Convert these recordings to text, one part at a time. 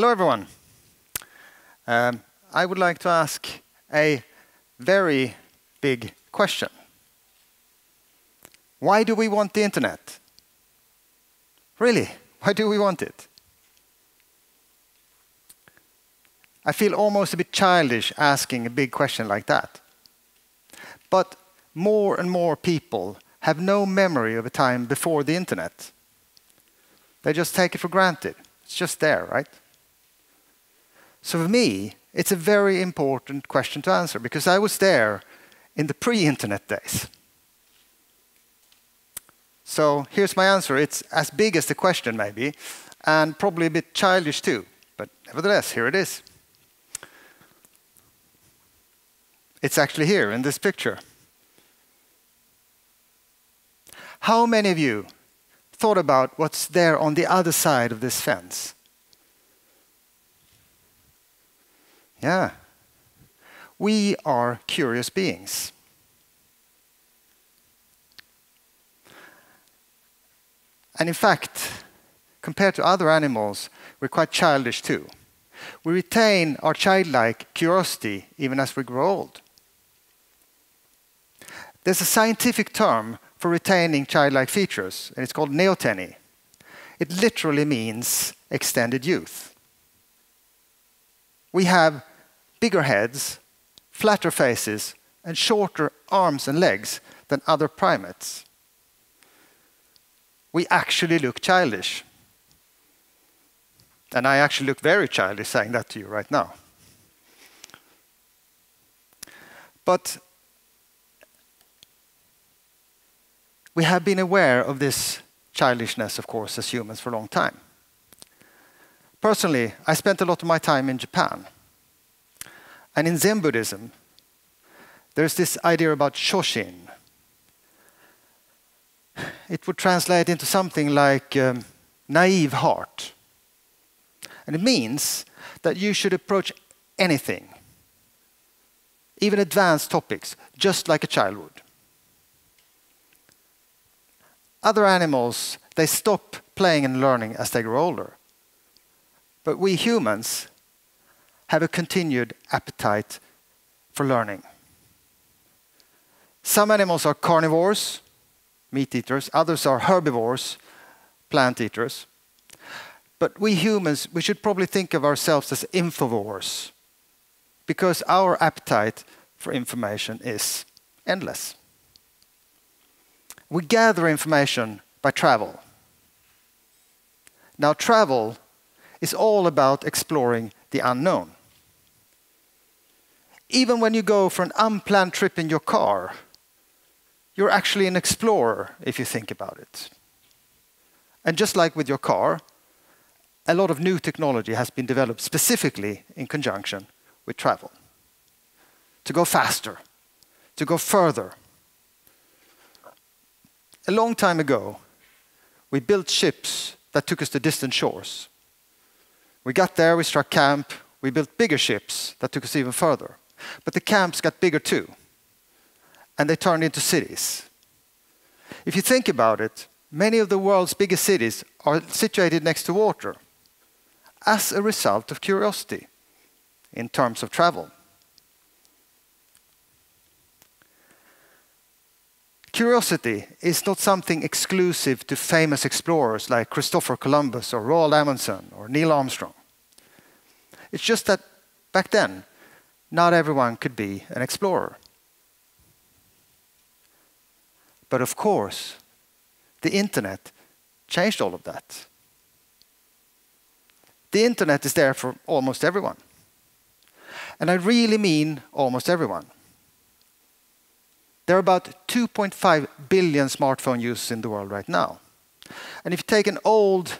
Hello, everyone. I would like to ask a very big question. Why do we want the internet? Really, why do we want it? I feel almost a bit childish asking a big question like that. But more and more people have no memory of a time before the internet. They just take it for granted. It's just there, right? So for me, it's a very important question to answer because I was there in the pre-internet days. So here's my answer. It's as big as the question maybe, and probably a bit childish too. But nevertheless, here it is. It's actually here in this picture. How many of you thought about what's there on the other side of this fence? Yeah. We are curious beings. And in fact, compared to other animals, we're quite childish too. We retain our childlike curiosity even as we grow old. There's a scientific term for retaining childlike features, and it's called neoteny. It literally means extended youth. We have bigger heads, flatter faces, and shorter arms and legs than other primates. We actually look childish. And I actually look very childish saying that to you right now. But we have been aware of this childishness, of course, as humans for a long time. Personally, I spent a lot of my time in Japan. And in Zen Buddhism, there's this idea about shoshin. It would translate into something like naive heart. And it means that you should approach anything, even advanced topics, just like a child would. Other animals, they stop playing and learning as they grow older. But we humans have a continued appetite for learning. Some animals are carnivores, meat eaters. Others are herbivores, plant eaters. But we humans, we should probably think of ourselves as infovores because our appetite for information is endless. We gather information by travel. Now, travel is all about exploring the unknown. Even when you go for an unplanned trip in your car, you're actually an explorer if you think about it. And just like with your car, a lot of new technology has been developed specifically in conjunction with travel. To go faster, to go further. A long time ago, we built ships that took us to distant shores. We got there, we struck camp, we built bigger ships that took us even further. But the camps got bigger too, and they turned into cities. If you think about it, many of the world's biggest cities are situated next to water as a result of curiosity in terms of travel. Curiosity is not something exclusive to famous explorers like Christopher Columbus or Roald Amundsen or Neil Armstrong. It's just that back then, not everyone could be an explorer. But of course, the internet changed all of that. The internet is there for almost everyone. And I really mean almost everyone. There are about 2.5 billion smartphone users in the world right now. And if you take an old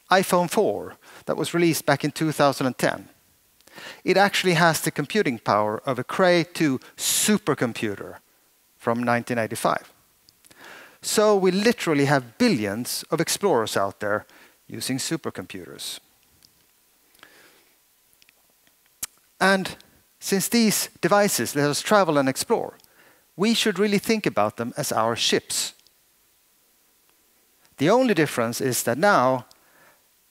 iPhone 4 that was released back in 2010, it actually has the computing power of a Cray 2 supercomputer from 1985. So we literally have billions of explorers out there using supercomputers. And since these devices let us travel and explore, we should really think about them as our ships. The only difference is that now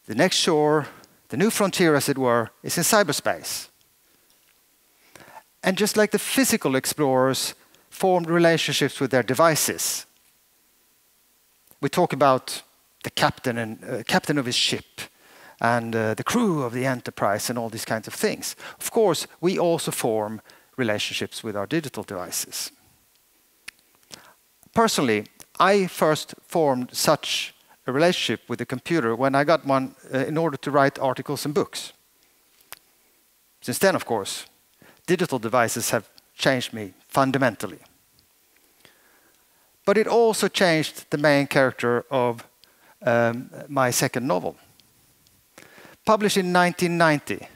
the next shore The new frontier, as it were, is in cyberspace. And just like the physical explorers formed relationships with their devices, we talk about the captain and captain of his ship and the crew of the Enterprise and all these kinds of things. Of course, we also form relationships with our digital devices. Personally, I first formed such a relationship with the computer when I got one in order to write articles and books. Since then, of course, digital devices have changed me fundamentally. But it also changed the main character of my second novel. Published in 1990,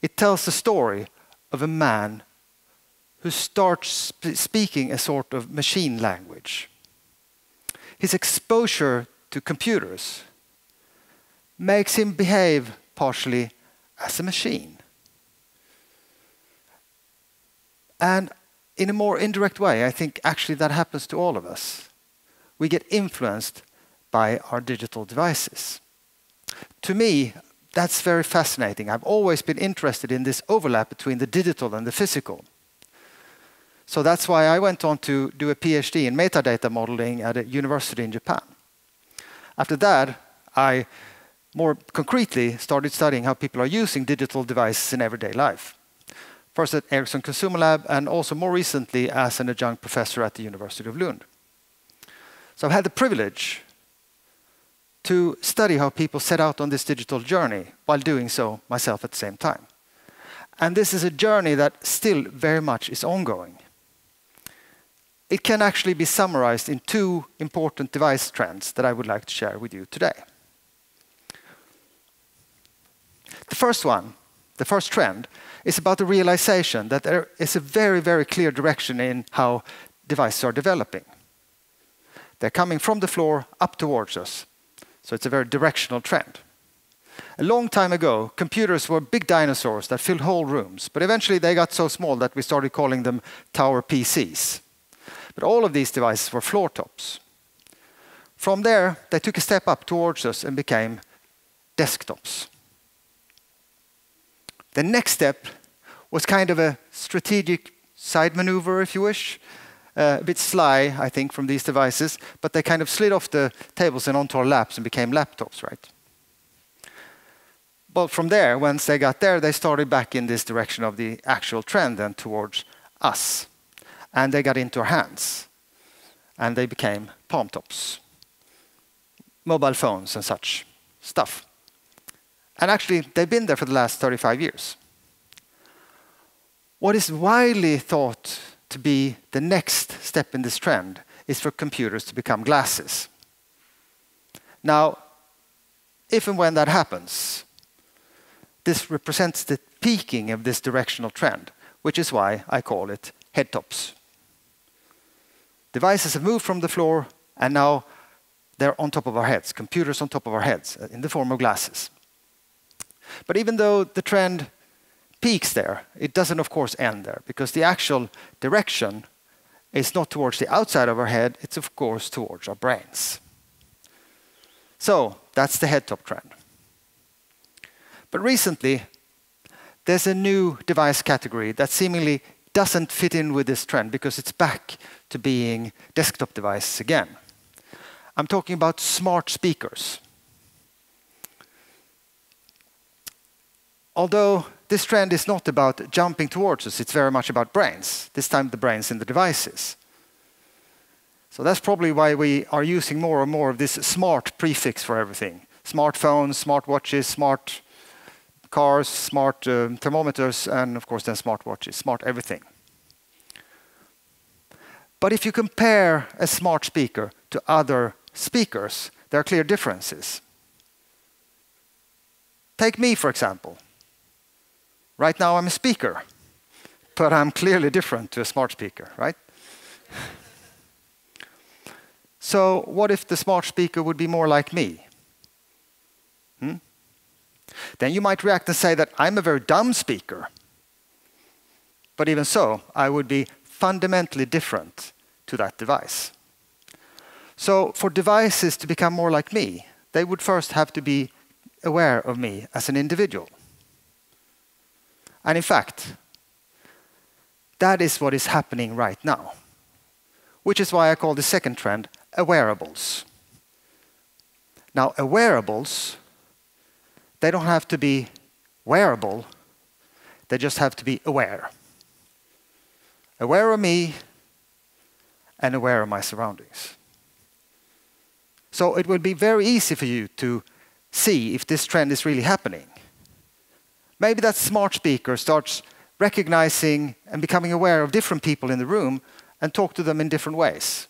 it tells the story of a man who starts speaking a sort of machine language. His exposure to computers makes him behave partially as a machine. And in a more indirect way, I think actually that happens to all of us. We get influenced by our digital devices. To me, that's very fascinating. I've always been interested in this overlap between the digital and the physical. So that's why I went on to do a PhD in metadata modeling at a university in Japan. After that, I more concretely started studying how people are using digital devices in everyday life. First at Ericsson ConsumerLab, and also more recently as an adjunct professor at the University of Lund. So I've had the privilege to study how people set out on this digital journey while doing so myself at the same time. And this is a journey that still very much is ongoing. It can actually be summarized in two important device trends that I would like to share with you today. The first one, the first trend, is about the realization that there is a very, very clear direction in how devices are developing. They're coming from the floor up towards us. So it's a very directional trend. A long time ago, computers were big dinosaurs that filled whole rooms, but eventually they got so small that we started calling them tower PCs. But all of these devices were floor tops. From there, they took a step up towards us and became desktops. The next step was kind of a strategic side maneuver, if you wish. A bit sly, I think, from these devices, but they kind of slid off the tables and onto our laps and became laptops, right? Well, from there, once they got there, they started back in this direction of the actual trend and towards us. And they got into our hands. And they became palm tops, mobile phones and such stuff. And actually, they've been there for the last 35 years. What is widely thought to be the next step in this trend is for computers to become glasses. Now, if and when that happens, this represents the peaking of this directional trend, which is why I call it head tops. Devices have moved from the floor, and now they're on top of our heads, computers on top of our heads, in the form of glasses. But even though the trend peaks there, it doesn't, of course, end there, because the actual direction is not towards the outside of our head, it's, of course, towards our brains. So that's the head top trend. But recently, there's a new device category that seemingly doesn't fit in with this trend because it's back to being desktop devices again. I'm talking about smart speakers. Although this trend is not about jumping towards us, it's very much about brains, this time the brains in the devices. So that's probably why we are using more and more of this smart prefix for everything. Smartphones, smartwatches, smart cars, smart thermometers, and of course then smartwatches, smart everything. But if you compare a smart speaker to other speakers, there are clear differences. Take me, for example. Right now I'm a speaker, but I'm clearly different to a smart speaker, right? So what if the smart speaker would be more like me? Then you might react and say that I'm a very dumb speaker. But even so, I would be fundamentally different to that device. So for devices to become more like me, they would first have to be aware of me as an individual. And in fact, that is what is happening right now, which is why I call the second trend awareables. Now, awareables, they don't have to be wearable, they just have to be aware. Aware of me and aware of my surroundings. So it will be very easy for you to see if this trend is really happening. Maybe that smart speaker starts recognizing and becoming aware of different people in the room and talk to them in different ways.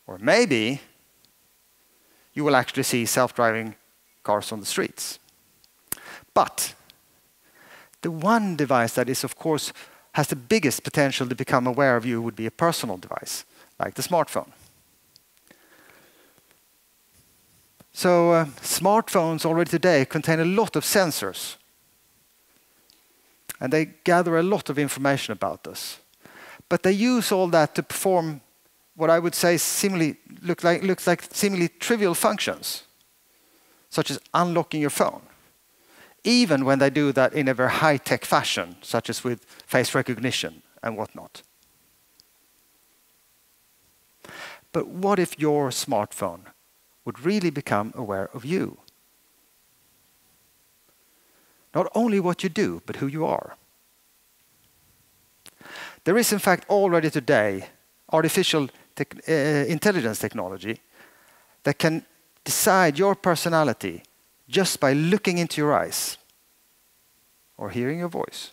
Or maybe you will actually see self-driving cars on the streets. But the one device that is, of course, has the biggest potential to become aware of you would be a personal device, like the smartphone. So smartphones already today contain a lot of sensors. And they gather a lot of information about us. But they use all that to perform what I would say looks like seemingly trivial functions, such as unlocking your phone, even when they do that in a very high-tech fashion, such as with face recognition and whatnot. But what if your smartphone would really become aware of you? Not only what you do, but who you are. There is, in fact, already today artificial intelligence technology that can decide your personality just by looking into your eyes or hearing your voice.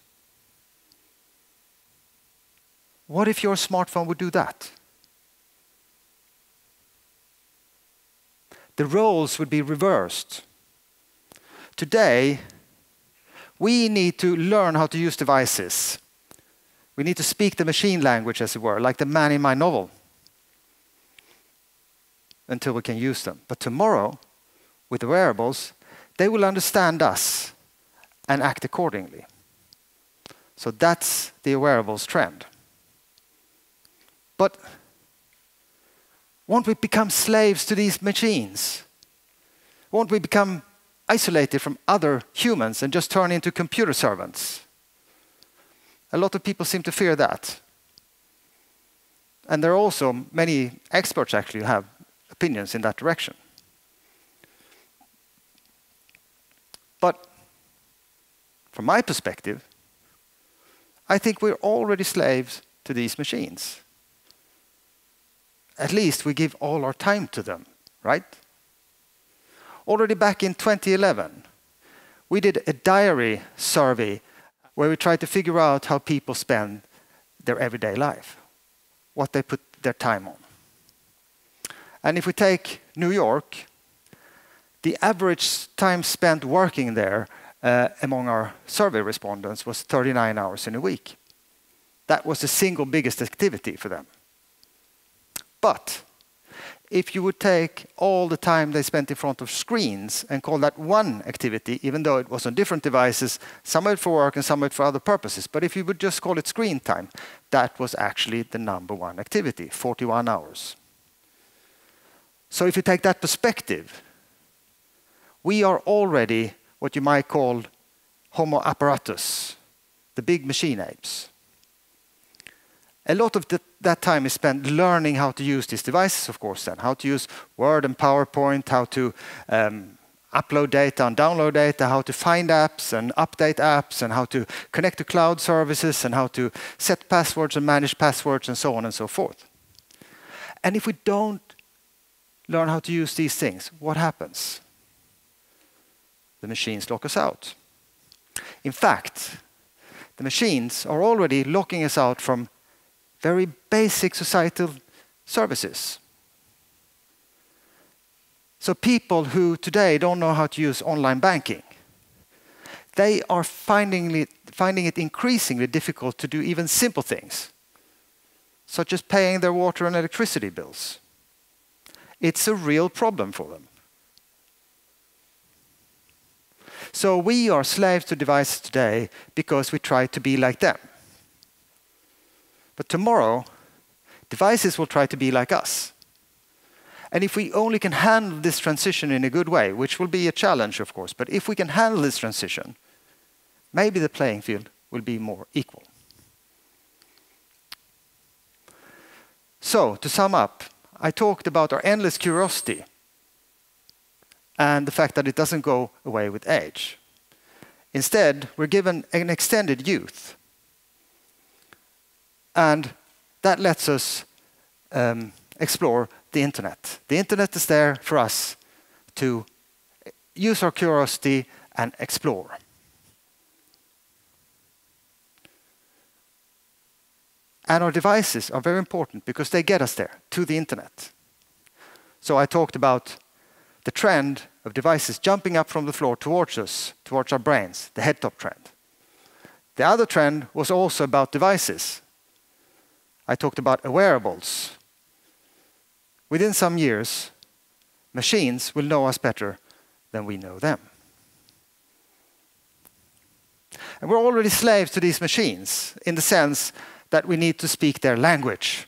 What if your smartphone would do that? The roles would be reversed. Today, we need to learn how to use devices. We need to speak the machine language, as it were, like the man in my novel, until we can use them. But tomorrow, with the wearables, they will understand us and act accordingly. So that's the wearables trend. But won't we become slaves to these machines? Won't we become isolated from other humans and just turn into computer servants? A lot of people seem to fear that. And there are also many experts actually who have opinions in that direction. But from my perspective, I think we're already slaves to these machines. At least we give all our time to them, right? Already back in 2011, we did a diary survey where we tried to figure out how people spend their everyday life, what they put their time on. And if we take New York, the average time spent working there among our survey respondents was 39 hours in a week. That was the single biggest activity for them. But if you would take all the time they spent in front of screens and call that one activity, even though it was on different devices, some of it for work and some of it for other purposes, but if you would just call it screen time, that was actually the #1 activity, 41 hours. So if you take that perspective, we are already what you might call Homo apparatus, the big machine apes. A lot of that time is spent learning how to use these devices, of course, then. How to use Word and PowerPoint, how to upload data and download data, how to find apps and update apps, and how to connect to cloud services, and how to set passwords and manage passwords, and so on and so forth. And if we don't learn how to use these things, what happens? The machines lock us out. In fact, the machines are already locking us out from very basic societal services. So people who today don't know how to use online banking, they are finding it increasingly difficult to do even simple things, such as paying their water and electricity bills. It's a real problem for them. So we are slaves to devices today because we try to be like them. But tomorrow, devices will try to be like us. And if we only can handle this transition in a good way, which will be a challenge, of course, but if we can handle this transition, maybe the playing field will be more equal. So, to sum up, I talked about our endless curiosity and the fact that it doesn't go away with age. Instead, we're given an extended youth. And that lets us explore the internet. The internet is there for us to use our curiosity and explore. And our devices are very important because they get us there, to the internet. So I talked about the trend of devices jumping up from the floor towards us, towards our brains, the head-top trend. The other trend was also about devices. I talked about wearables. Within some years, machines will know us better than we know them. And we're already slaves to these machines in the sense that we need to speak their language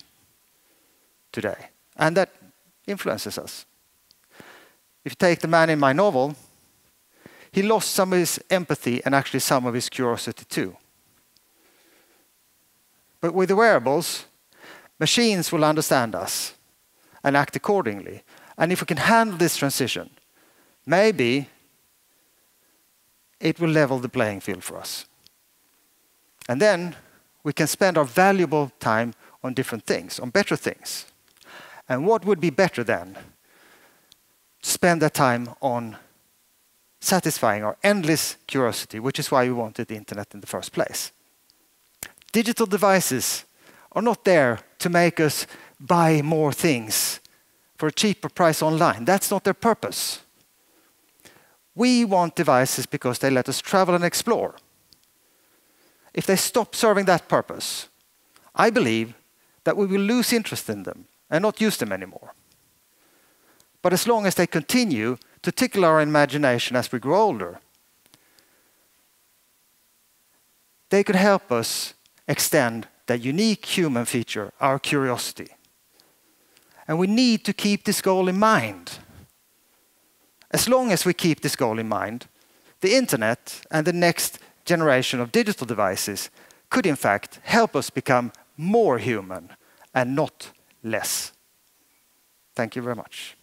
today. And that influences us. If you take the man in my novel, he lost some of his empathy and actually some of his curiosity too. But with the wearables, machines will understand us and act accordingly. And if we can handle this transition, maybe it will level the playing field for us. And then we can spend our valuable time on different things, on better things. And what would be better than spend that time on satisfying our endless curiosity, which is why we wanted the internet in the first place. Digital devices are not there to make us buy more things for a cheaper price online. That's not their purpose. We want devices because they let us travel and explore. If they stop serving that purpose, I believe that we will lose interest in them and not use them anymore. But as long as they continue to tickle our imagination as we grow older, they could help us extend that unique human feature, our curiosity. And we need to keep this goal in mind. As long as we keep this goal in mind, the internet and the next generation of digital devices could in fact help us become more human and not less. Thank you very much.